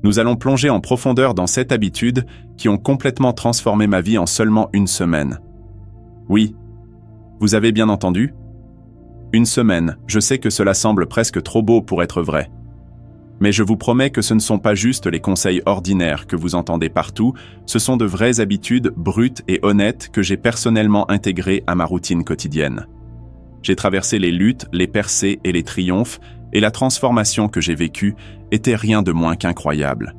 Nous allons plonger en profondeur dans 7 habitudes qui ont complètement transformé ma vie en seulement une semaine. Oui, vous avez bien entendu? Une semaine, je sais que cela semble presque trop beau pour être vrai. Mais je vous promets que ce ne sont pas juste les conseils ordinaires que vous entendez partout, ce sont de vraies habitudes brutes et honnêtes que j'ai personnellement intégrées à ma routine quotidienne. J'ai traversé les luttes, les percées et les triomphes, et la transformation que j'ai vécue était rien de moins qu'incroyable.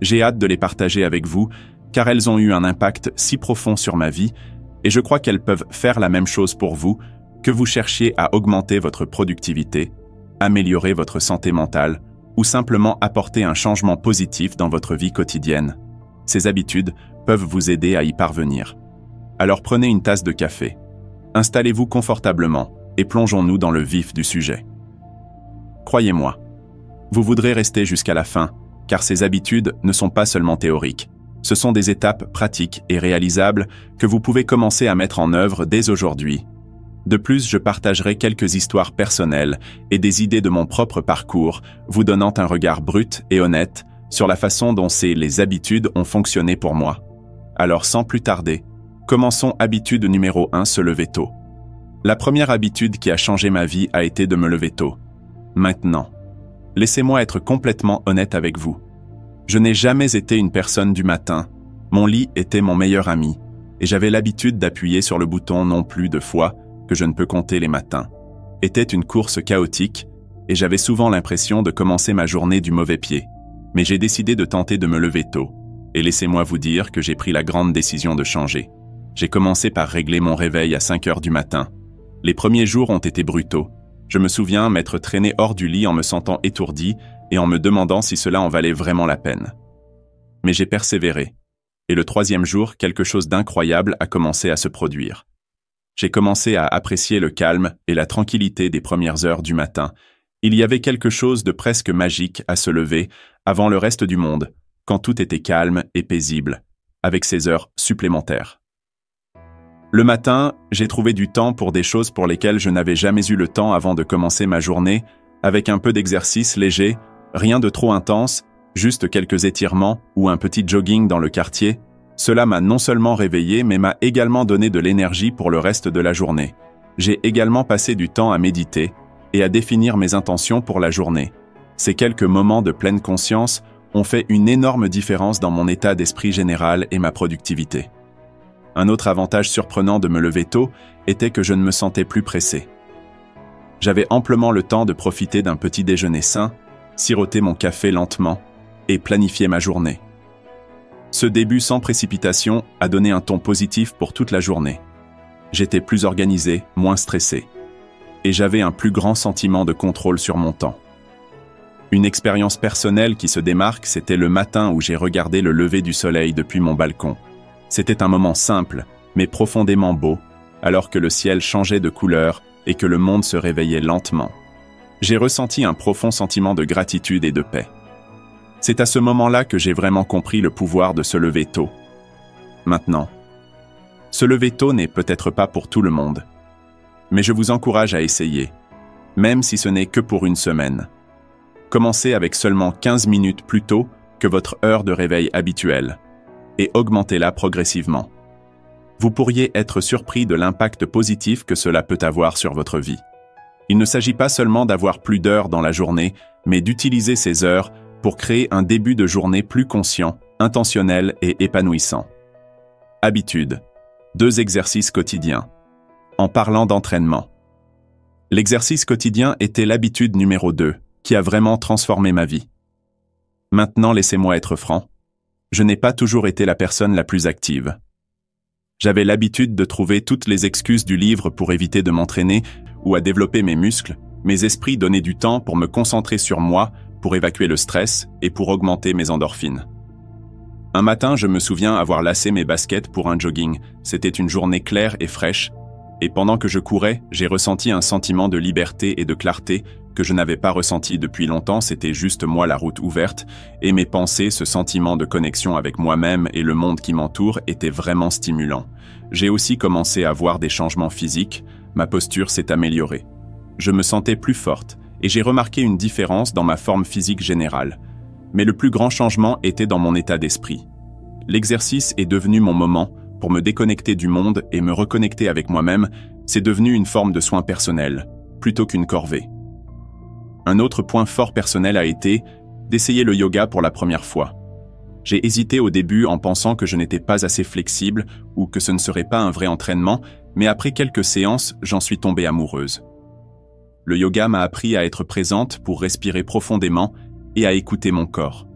J'ai hâte de les partager avec vous, car elles ont eu un impact si profond sur ma vie, et je crois qu'elles peuvent faire la même chose pour vous, que vous cherchiez à augmenter votre productivité, améliorer votre santé mentale, ou simplement apporter un changement positif dans votre vie quotidienne. Ces habitudes peuvent vous aider à y parvenir. Alors prenez une tasse de café, installez-vous confortablement et plongeons-nous dans le vif du sujet. Croyez-moi, vous voudrez rester jusqu'à la fin, car ces habitudes ne sont pas seulement théoriques. Ce sont des étapes pratiques et réalisables que vous pouvez commencer à mettre en œuvre dès aujourd'hui. De plus, je partagerai quelques histoires personnelles et des idées de mon propre parcours, vous donnant un regard brut et honnête sur la façon dont les habitudes ont fonctionné pour moi. Alors sans plus tarder, commençons habitude numéro 1, se lever tôt. La première habitude qui a changé ma vie a été de me lever tôt. Maintenant, laissez-moi être complètement honnête avec vous. Je n'ai jamais été une personne du matin. Mon lit était mon meilleur ami, et j'avais l'habitude d'appuyer sur le bouton non plus de fois que je ne peux compter les matins. Était une course chaotique, et j'avais souvent l'impression de commencer ma journée du mauvais pied. Mais j'ai décidé de tenter de me lever tôt, et laissez-moi vous dire que j'ai pris la grande décision de changer. J'ai commencé par régler mon réveil à 5 heures du matin. Les premiers jours ont été brutaux. Je me souviens m'être traîné hors du lit en me sentant étourdi et en me demandant si cela en valait vraiment la peine. Mais j'ai persévéré, et le 3e jour, quelque chose d'incroyable a commencé à se produire. J'ai commencé à apprécier le calme et la tranquillité des premières heures du matin. Il y avait quelque chose de presque magique à se lever avant le reste du monde, quand tout était calme et paisible, avec ces heures supplémentaires. Le matin, j'ai trouvé du temps pour des choses pour lesquelles je n'avais jamais eu le temps avant de commencer ma journée, avec un peu d'exercice léger, rien de trop intense, juste quelques étirements ou un petit jogging dans le quartier. Cela m'a non seulement réveillé, mais m'a également donné de l'énergie pour le reste de la journée. J'ai également passé du temps à méditer et à définir mes intentions pour la journée. Ces quelques moments de pleine conscience ont fait une énorme différence dans mon état d'esprit général et ma productivité. Un autre avantage surprenant de me lever tôt était que je ne me sentais plus pressé. J'avais amplement le temps de profiter d'un petit déjeuner sain, siroter mon café lentement et planifier ma journée. Ce début sans précipitation a donné un ton positif pour toute la journée. J'étais plus organisé, moins stressé, et j'avais un plus grand sentiment de contrôle sur mon temps. Une expérience personnelle qui se démarque, c'était le matin où j'ai regardé le lever du soleil depuis mon balcon. C'était un moment simple, mais profondément beau, alors que le ciel changeait de couleur et que le monde se réveillait lentement. J'ai ressenti un profond sentiment de gratitude et de paix. C'est à ce moment-là que j'ai vraiment compris le pouvoir de se lever tôt. Maintenant, se lever tôt n'est peut-être pas pour tout le monde, mais je vous encourage à essayer, même si ce n'est que pour une semaine. Commencez avec seulement 15 minutes plus tôt que votre heure de réveil habituelle, et augmentez-la progressivement. Vous pourriez être surpris de l'impact positif que cela peut avoir sur votre vie. Il ne s'agit pas seulement d'avoir plus d'heures dans la journée, mais d'utiliser ces heures pour créer un début de journée plus conscient, intentionnel et épanouissant. Habitude. 2 exercices quotidiens. En parlant d'entraînement. L'exercice quotidien était l'habitude numéro 2, qui a vraiment transformé ma vie. Maintenant, laissez-moi être franc. Je n'ai pas toujours été la personne la plus active. J'avais l'habitude de trouver toutes les excuses du livre pour éviter de m'entraîner ou à développer mes muscles. Mes esprits donnaient du temps pour me concentrer sur moi, pour évacuer le stress et pour augmenter mes endorphines. Un matin, je me souviens avoir lacé mes baskets pour un jogging. C'était une journée claire et fraîche, et pendant que je courais, j'ai ressenti un sentiment de liberté et de clarté que je n'avais pas ressenti depuis longtemps. C'était juste moi la route ouverte, et mes pensées, ce sentiment de connexion avec moi-même et le monde qui m'entoure était vraiment stimulant. J'ai aussi commencé à voir des changements physiques, ma posture s'est améliorée. Je me sentais plus forte, et j'ai remarqué une différence dans ma forme physique générale. Mais le plus grand changement était dans mon état d'esprit. L'exercice est devenu mon moment pour me déconnecter du monde et me reconnecter avec moi-même. C'est devenu une forme de soin personnel, plutôt qu'une corvée. Un autre point fort personnel a été d'essayer le yoga pour la première fois. J'ai hésité au début en pensant que je n'étais pas assez flexible ou que ce ne serait pas un vrai entraînement, mais après quelques séances, j'en suis tombée amoureuse. Le yoga m'a appris à être présente pour respirer profondément et à écouter mon corps.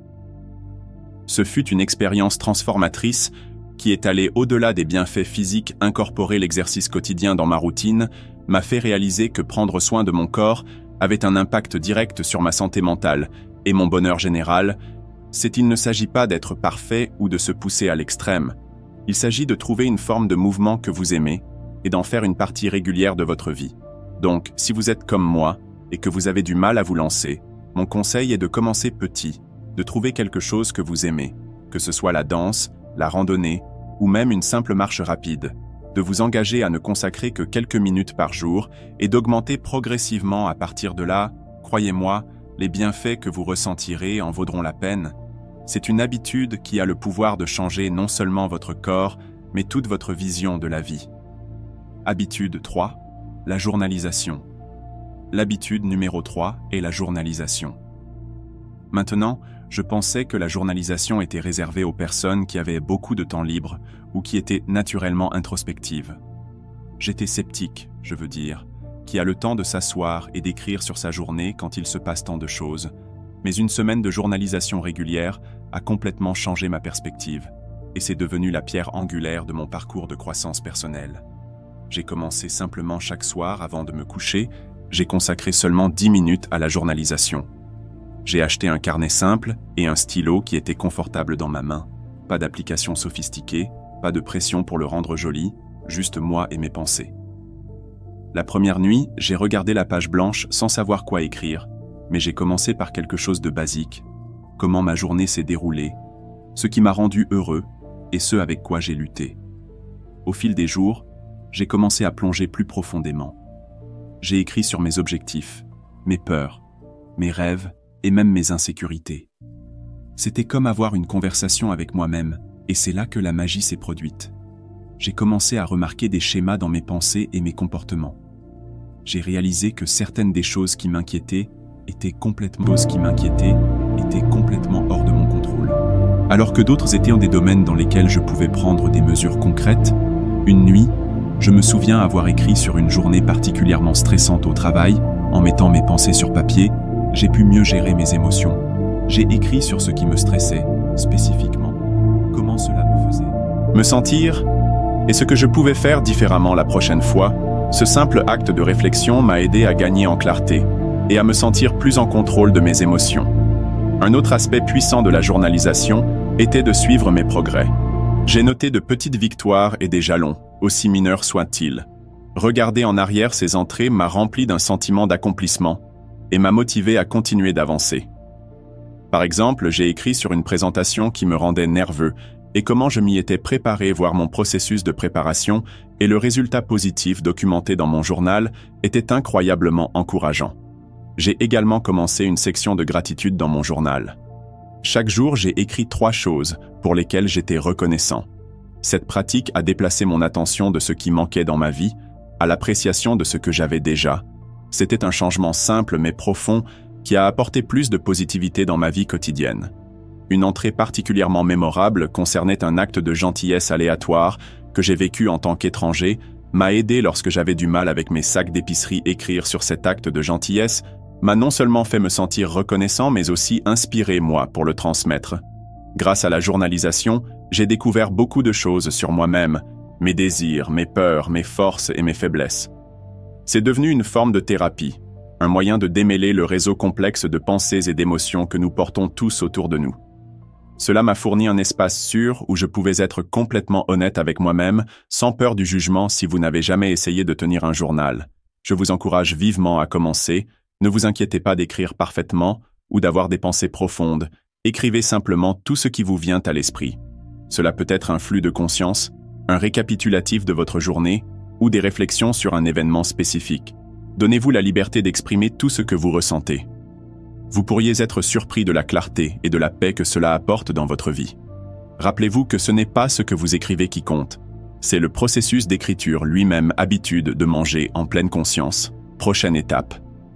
Ce fut une expérience transformatrice qui est allée au-delà des bienfaits physiques. Incorporer l'exercice quotidien dans ma routine m'a fait réaliser que prendre soin de mon corps avait un impact direct sur ma santé mentale et mon bonheur général. Il ne s'agit pas d'être parfait ou de se pousser à l'extrême. Il s'agit de trouver une forme de mouvement que vous aimez et d'en faire une partie régulière de votre vie. Donc, si vous êtes comme moi et que vous avez du mal à vous lancer, mon conseil est de commencer petit, de trouver quelque chose que vous aimez, que ce soit la danse, la randonnée ou même une simple marche rapide, de vous engager à ne consacrer que quelques minutes par jour et d'augmenter progressivement à partir de là. Croyez-moi, les bienfaits que vous ressentirez en vaudront la peine. C'est une habitude qui a le pouvoir de changer non seulement votre corps, mais toute votre vision de la vie. Habitude 3, la journalisation. L'habitude numéro 3 est la journalisation. Maintenant, je pensais que la journalisation était réservée aux personnes qui avaient beaucoup de temps libre ou qui étaient naturellement introspectives. J'étais sceptique, je veux dire, qui a le temps de s'asseoir et d'écrire sur sa journée quand il se passe tant de choses. Mais une semaine de journalisation régulière a complètement changé ma perspective, et c'est devenu la pierre angulaire de mon parcours de croissance personnelle. J'ai commencé simplement chaque soir avant de me coucher, j'ai consacré seulement 10 minutes à la journalisation. J'ai acheté un carnet simple et un stylo qui était confortable dans ma main. Pas d'application sophistiquée, pas de pression pour le rendre joli, juste moi et mes pensées. La première nuit, j'ai regardé la page blanche sans savoir quoi écrire, mais j'ai commencé par quelque chose de basique. Comment ma journée s'est déroulée, ce qui m'a rendu heureux et ce avec quoi j'ai lutté. Au fil des jours, j'ai commencé à plonger plus profondément. J'ai écrit sur mes objectifs, mes peurs, mes rêves et même mes insécurités. C'était comme avoir une conversation avec moi-même, et c'est là que la magie s'est produite. J'ai commencé à remarquer des schémas dans mes pensées et mes comportements. J'ai réalisé que certaines des choses qui m'inquiétaient étaient complètement hors de mon contrôle. Alors que d'autres étaient en des domaines dans lesquels je pouvais prendre des mesures concrètes. Une nuit, je me souviens avoir écrit sur une journée particulièrement stressante au travail. En mettant mes pensées sur papier, j'ai pu mieux gérer mes émotions. J'ai écrit sur ce qui me stressait, spécifiquement. Comment cela me faisait me sentir et ce que je pouvais faire différemment la prochaine fois. Ce simple acte de réflexion m'a aidé à gagner en clarté et à me sentir plus en contrôle de mes émotions. Un autre aspect puissant de la journalisation était de suivre mes progrès. J'ai noté de petites victoires et des jalons, aussi mineurs soient-ils. Regarder en arrière ces entrées m'a rempli d'un sentiment d'accomplissement et m'a motivé à continuer d'avancer. Par exemple, j'ai écrit sur une présentation qui me rendait nerveux et comment je m'y étais préparé, voir mon processus de préparation, et le résultat positif documenté dans mon journal était incroyablement encourageant. J'ai également commencé une section de gratitude dans mon journal. Chaque jour, j'ai écrit 3 choses pour lesquelles j'étais reconnaissant. Cette pratique a déplacé mon attention de ce qui manquait dans ma vie à l'appréciation de ce que j'avais déjà. C'était un changement simple mais profond qui a apporté plus de positivité dans ma vie quotidienne. Une entrée particulièrement mémorable concernait un acte de gentillesse aléatoire que j'ai vécu en tant qu'étranger, m'a aidé lorsque j'avais du mal avec mes sacs d'épicerie. Écrire sur cet acte de gentillesse m'a non seulement fait me sentir reconnaissant, mais aussi inspiré, moi, pour le transmettre. Grâce à la journalisation, j'ai découvert beaucoup de choses sur moi-même, mes désirs, mes peurs, mes forces et mes faiblesses. C'est devenu une forme de thérapie, un moyen de démêler le réseau complexe de pensées et d'émotions que nous portons tous autour de nous. Cela m'a fourni un espace sûr où je pouvais être complètement honnête avec moi-même, sans peur du jugement. Si vous n'avez jamais essayé de tenir un journal, je vous encourage vivement à commencer. Ne vous inquiétez pas d'écrire parfaitement ou d'avoir des pensées profondes. Écrivez simplement tout ce qui vous vient à l'esprit. Cela peut être un flux de conscience, un récapitulatif de votre journée ou des réflexions sur un événement spécifique. Donnez-vous la liberté d'exprimer tout ce que vous ressentez. Vous pourriez être surpris de la clarté et de la paix que cela apporte dans votre vie. Rappelez-vous que ce n'est pas ce que vous écrivez qui compte. C'est le processus d'écriture lui-même, habitude de manger en pleine conscience. Prochaine étape.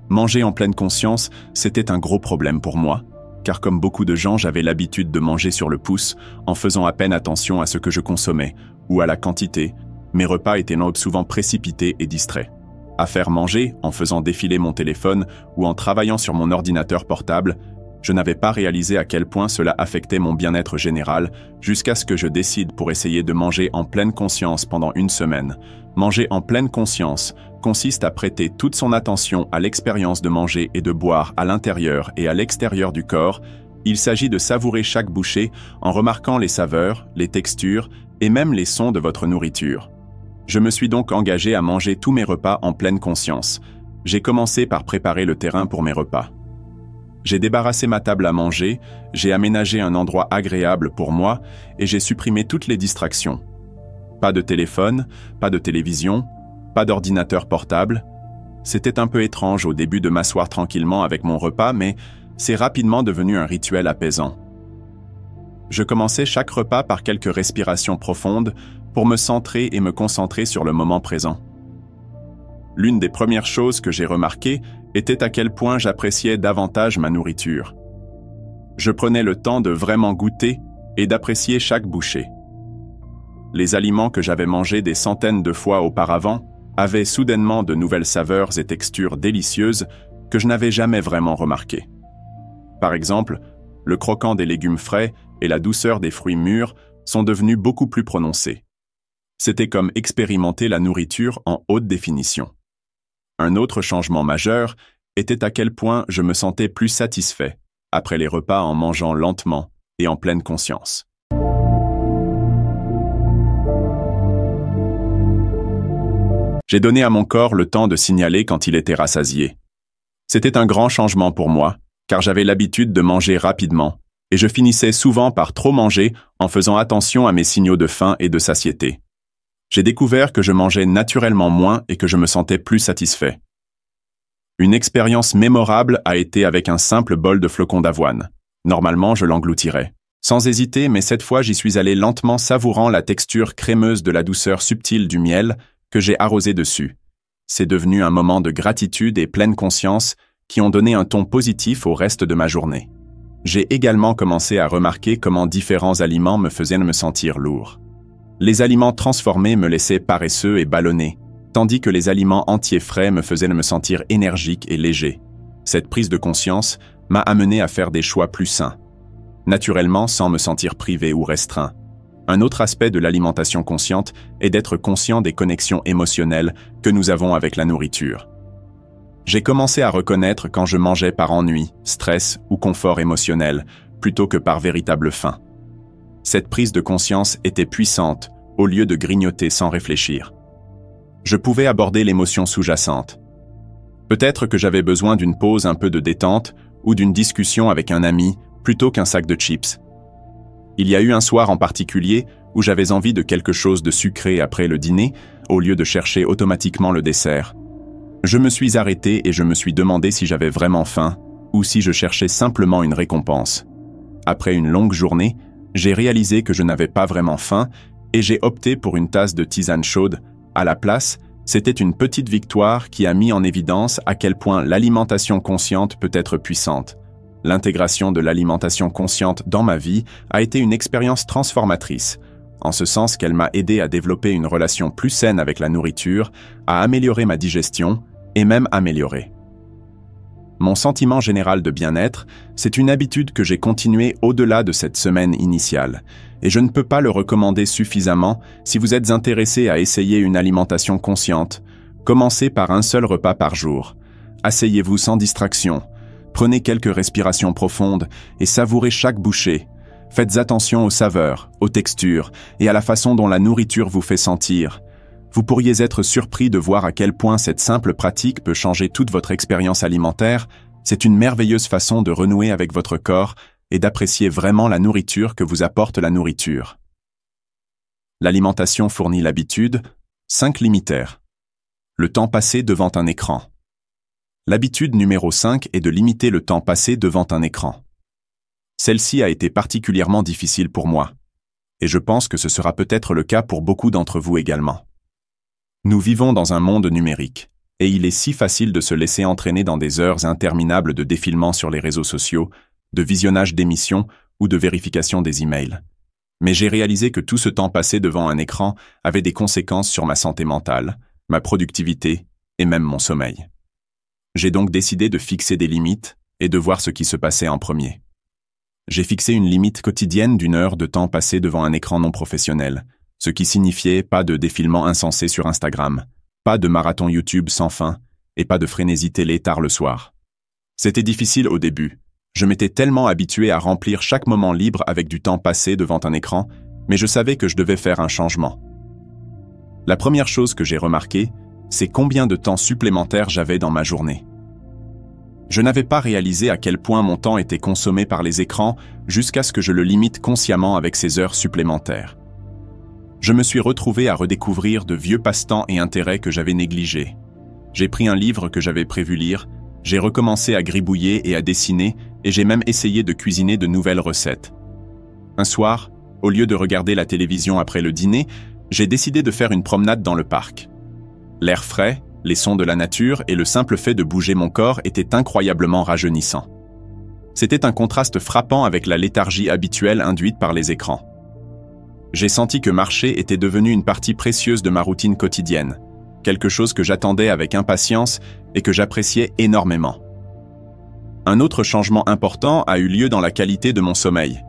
Manger en pleine conscience, c'était un gros problème pour moi, car comme beaucoup de gens, j'avais l'habitude de manger sur le pouce, en faisant à peine attention à ce que je consommais, ou à la quantité. Mes repas étaient souvent précipités et distraits. À faire manger, en faisant défiler mon téléphone ou en travaillant sur mon ordinateur portable, je n'avais pas réalisé à quel point cela affectait mon bien-être général, jusqu'à ce que je décide pour essayer de manger en pleine conscience pendant une semaine. Manger en pleine conscience consiste à prêter toute son attention à l'expérience de manger et de boire à l'intérieur et à l'extérieur du corps. Il s'agit de savourer chaque bouchée en remarquant les saveurs, les textures et même les sons de votre nourriture. Je me suis donc engagé à manger tous mes repas en pleine conscience. J'ai commencé par préparer le terrain pour mes repas. J'ai débarrassé ma table à manger, j'ai aménagé un endroit agréable pour moi et j'ai supprimé toutes les distractions. Pas de téléphone, pas de télévision, pas d'ordinateur portable. C'était un peu étrange au début de m'asseoir tranquillement avec mon repas, mais c'est rapidement devenu un rituel apaisant. Je commençais chaque repas par quelques respirations profondes pour me centrer et me concentrer sur le moment présent. L'une des premières choses que j'ai remarquées était à quel point j'appréciais davantage ma nourriture. Je prenais le temps de vraiment goûter et d'apprécier chaque bouchée. Les aliments que j'avais mangés des centaines de fois auparavant avaient soudainement de nouvelles saveurs et textures délicieuses que je n'avais jamais vraiment remarquées. Par exemple, le croquant des légumes frais et la douceur des fruits mûrs sont devenus beaucoup plus prononcés. C'était comme expérimenter la nourriture en haute définition. Un autre changement majeur était à quel point je me sentais plus satisfait après les repas en mangeant lentement et en pleine conscience. J'ai donné à mon corps le temps de signaler quand il était rassasié. C'était un grand changement pour moi, car j'avais l'habitude de manger rapidement, et je finissais souvent par trop manger en faisant attention à mes signaux de faim et de satiété. J'ai découvert que je mangeais naturellement moins et que je me sentais plus satisfait. Une expérience mémorable a été avec un simple bol de flocons d'avoine. Normalement, je l'engloutirais. Sans hésiter, mais cette fois, j'y suis allé lentement savourant la texture crémeuse de la douceur subtile du miel que j'ai arrosé dessus. C'est devenu un moment de gratitude et pleine conscience qui ont donné un ton positif au reste de ma journée. J'ai également commencé à remarquer comment différents aliments me faisaient me sentir lourd. Les aliments transformés me laissaient paresseux et ballonné, tandis que les aliments entiers frais me faisaient me sentir énergique et léger. Cette prise de conscience m'a amené à faire des choix plus sains, naturellement sans me sentir privé ou restreint. Un autre aspect de l'alimentation consciente est d'être conscient des connexions émotionnelles que nous avons avec la nourriture. J'ai commencé à reconnaître quand je mangeais par ennui, stress ou confort émotionnel, plutôt que par véritable faim. Cette prise de conscience était puissante, au lieu de grignoter sans réfléchir. Je pouvais aborder l'émotion sous-jacente. Peut-être que j'avais besoin d'une pause un peu de détente ou d'une discussion avec un ami plutôt qu'un sac de chips. Il y a eu un soir en particulier où j'avais envie de quelque chose de sucré après le dîner, au lieu de chercher automatiquement le dessert. Je me suis arrêté et je me suis demandé si j'avais vraiment faim ou si je cherchais simplement une récompense. Après une longue journée, j'ai réalisé que je n'avais pas vraiment faim et j'ai opté pour une tasse de tisane chaude. À la place, c'était une petite victoire qui a mis en évidence à quel point l'alimentation consciente peut être puissante. L'intégration de l'alimentation consciente dans ma vie a été une expérience transformatrice, en ce sens qu'elle m'a aidé à développer une relation plus saine avec la nourriture, à améliorer ma digestion et même améliorer mon sentiment général de bien-être. C'est une habitude que j'ai continuée au-delà de cette semaine initiale, et je ne peux pas le recommander suffisamment si vous êtes intéressé à essayer une alimentation consciente. Commencez par un seul repas par jour. Asseyez-vous sans distraction. Prenez quelques respirations profondes et savourez chaque bouchée. Faites attention aux saveurs, aux textures et à la façon dont la nourriture vous fait sentir. Vous pourriez être surpris de voir à quel point cette simple pratique peut changer toute votre expérience alimentaire. C'est une merveilleuse façon de renouer avec votre corps et d'apprécier vraiment la nourriture que vous apporte la nourriture. L'alimentation fournit l'habitude. 5 limitaires. Le temps passé devant un écran. L'habitude numéro 5 est de limiter le temps passé devant un écran. Celle-ci a été particulièrement difficile pour moi, et je pense que ce sera peut-être le cas pour beaucoup d'entre vous également. Nous vivons dans un monde numérique, et il est si facile de se laisser entraîner dans des heures interminables de défilement sur les réseaux sociaux, de visionnage d'émissions ou de vérification des emails. Mais j'ai réalisé que tout ce temps passé devant un écran avait des conséquences sur ma santé mentale, ma productivité et même mon sommeil. J'ai donc décidé de fixer des limites et de voir ce qui se passait en premier. J'ai fixé une limite quotidienne d'1 heure de temps passé devant un écran non professionnel, ce qui signifiait pas de défilement insensé sur Instagram, pas de marathon YouTube sans fin et pas de frénésie télé tard le soir. C'était difficile au début. Je m'étais tellement habitué à remplir chaque moment libre avec du temps passé devant un écran, mais je savais que je devais faire un changement. La première chose que j'ai remarquée, c'est combien de temps supplémentaire j'avais dans ma journée. Je n'avais pas réalisé à quel point mon temps était consommé par les écrans jusqu'à ce que je le limite consciemment avec ces heures supplémentaires. Je me suis retrouvé à redécouvrir de vieux passe-temps et intérêts que j'avais négligés. J'ai pris un livre que j'avais prévu lire, j'ai recommencé à gribouiller et à dessiner, et j'ai même essayé de cuisiner de nouvelles recettes. Un soir, au lieu de regarder la télévision après le dîner, j'ai décidé de faire une promenade dans le parc. L'air frais, les sons de la nature et le simple fait de bouger mon corps étaient incroyablement rajeunissants. C'était un contraste frappant avec la léthargie habituelle induite par les écrans. J'ai senti que marcher était devenu une partie précieuse de ma routine quotidienne, quelque chose que j'attendais avec impatience et que j'appréciais énormément. Un autre changement important a eu lieu dans la qualité de mon sommeil.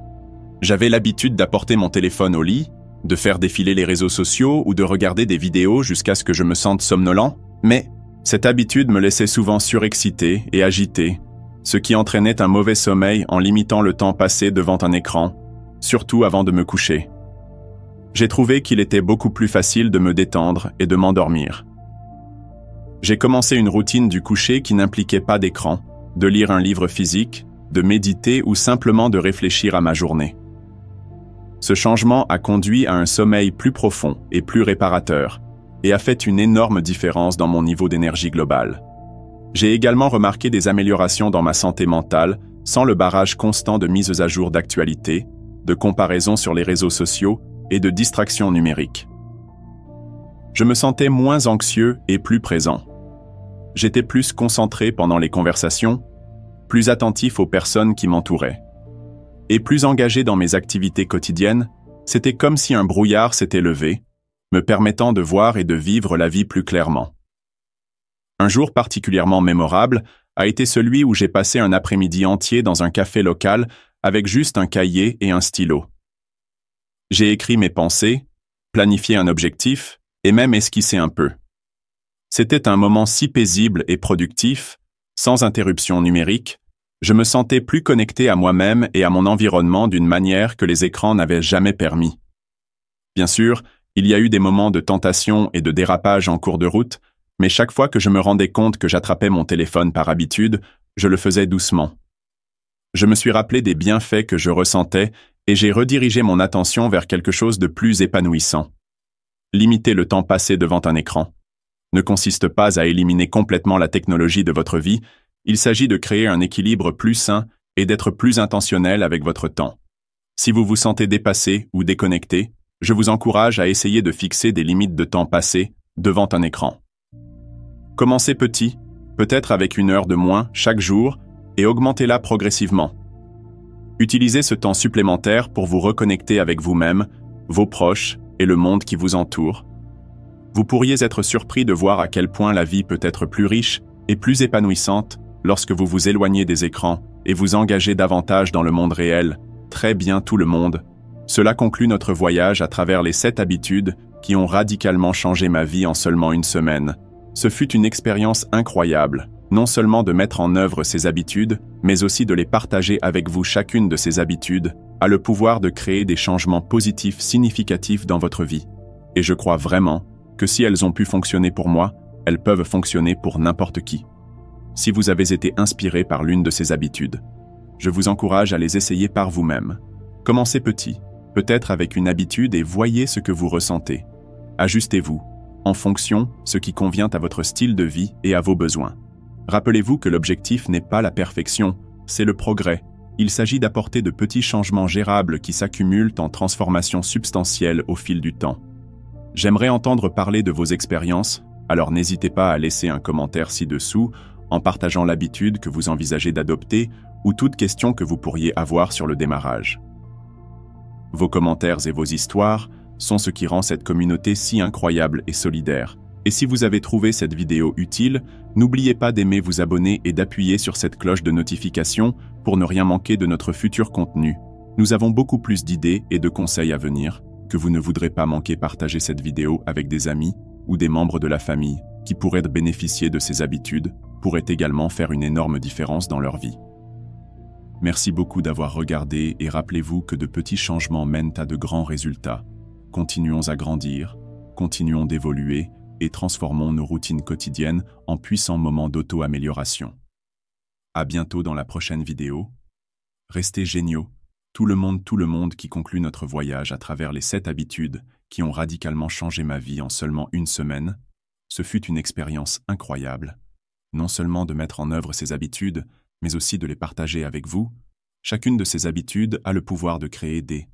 J'avais l'habitude d'apporter mon téléphone au lit, de faire défiler les réseaux sociaux ou de regarder des vidéos jusqu'à ce que je me sente somnolent, mais cette habitude me laissait souvent surexcité et agité, ce qui entraînait un mauvais sommeil en limitant le temps passé devant un écran, surtout avant de me coucher. J'ai trouvé qu'il était beaucoup plus facile de me détendre et de m'endormir. J'ai commencé une routine du coucher qui n'impliquait pas d'écran, de lire un livre physique, de méditer ou simplement de réfléchir à ma journée. Ce changement a conduit à un sommeil plus profond et plus réparateur, et a fait une énorme différence dans mon niveau d'énergie globale. J'ai également remarqué des améliorations dans ma santé mentale, sans le barrage constant de mises à jour d'actualité, de comparaisons sur les réseaux sociaux et de distractions numériques. Je me sentais moins anxieux et plus présent. J'étais plus concentré pendant les conversations, plus attentif aux personnes qui m'entouraient. Et plus engagé dans mes activités quotidiennes, c'était comme si un brouillard s'était levé, me permettant de voir et de vivre la vie plus clairement. Un jour particulièrement mémorable a été celui où j'ai passé un après-midi entier dans un café local avec juste un cahier et un stylo. J'ai écrit mes pensées, planifié un objectif et même esquissé un peu. C'était un moment si paisible et productif, sans interruption numérique. Je me sentais plus connecté à moi-même et à mon environnement d'une manière que les écrans n'avaient jamais permis. Bien sûr, il y a eu des moments de tentation et de dérapage en cours de route, mais chaque fois que je me rendais compte que j'attrapais mon téléphone par habitude, je le faisais doucement. Je me suis rappelé des bienfaits que je ressentais et j'ai redirigé mon attention vers quelque chose de plus épanouissant. Limiter le temps passé devant un écran ne consiste pas à éliminer complètement la technologie de votre vie, il s'agit de créer un équilibre plus sain et d'être plus intentionnel avec votre temps. Si vous vous sentez dépassé ou déconnecté, je vous encourage à essayer de fixer des limites de temps passé devant un écran. Commencez petit, peut-être avec 1 heure de moins chaque jour, et augmentez-la progressivement. Utilisez ce temps supplémentaire pour vous reconnecter avec vous-même, vos proches et le monde qui vous entoure. Vous pourriez être surpris de voir à quel point la vie peut être plus riche et plus épanouissante lorsque vous vous éloignez des écrans et vous engagez davantage dans le monde réel, très bien tout le monde. Cela conclut notre voyage à travers les 7 habitudes qui ont radicalement changé ma vie en seulement 1 semaine. Ce fut une expérience incroyable, non seulement de mettre en œuvre ces habitudes, mais aussi de les partager avec vous. Chacune de ces habitudes a le pouvoir de créer des changements positifs significatifs dans votre vie. Et je crois vraiment que si elles ont pu fonctionner pour moi, elles peuvent fonctionner pour n'importe qui. Si vous avez été inspiré par l'une de ces habitudes, je vous encourage à les essayer par vous-même. Commencez petit, peut-être avec une habitude et voyez ce que vous ressentez. Ajustez-vous, en fonction de ce qui convient à votre style de vie et à vos besoins. Rappelez-vous que l'objectif n'est pas la perfection, c'est le progrès. Il s'agit d'apporter de petits changements gérables qui s'accumulent en transformations substantielles au fil du temps. J'aimerais entendre parler de vos expériences, alors n'hésitez pas à laisser un commentaire ci-dessous en partageant l'habitude que vous envisagez d'adopter ou toute question que vous pourriez avoir sur le démarrage. Vos commentaires et vos histoires sont ce qui rend cette communauté si incroyable et solidaire. Et si vous avez trouvé cette vidéo utile, n'oubliez pas d'aimer, vous abonner et d'appuyer sur cette cloche de notification pour ne rien manquer de notre futur contenu. Nous avons beaucoup plus d'idées et de conseils à venir que vous ne voudrez pas manquer. Partager cette vidéo avec des amis ou des membres de la famille qui pourraient bénéficier de ces habitudes pourrait également faire une énorme différence dans leur vie. Merci beaucoup d'avoir regardé et rappelez-vous que de petits changements mènent à de grands résultats. Continuons à grandir, continuons d'évoluer et transformons nos routines quotidiennes en puissants moments d'auto-amélioration. À bientôt dans la prochaine vidéo. Restez géniaux, tout le monde qui conclut notre voyage à travers les 7 habitudes qui ont radicalement changé ma vie en seulement une semaine. Ce fut une expérience incroyable. Non seulement de mettre en œuvre ces habitudes, mais aussi de les partager avec vous. Chacune de ces habitudes a le pouvoir de créer des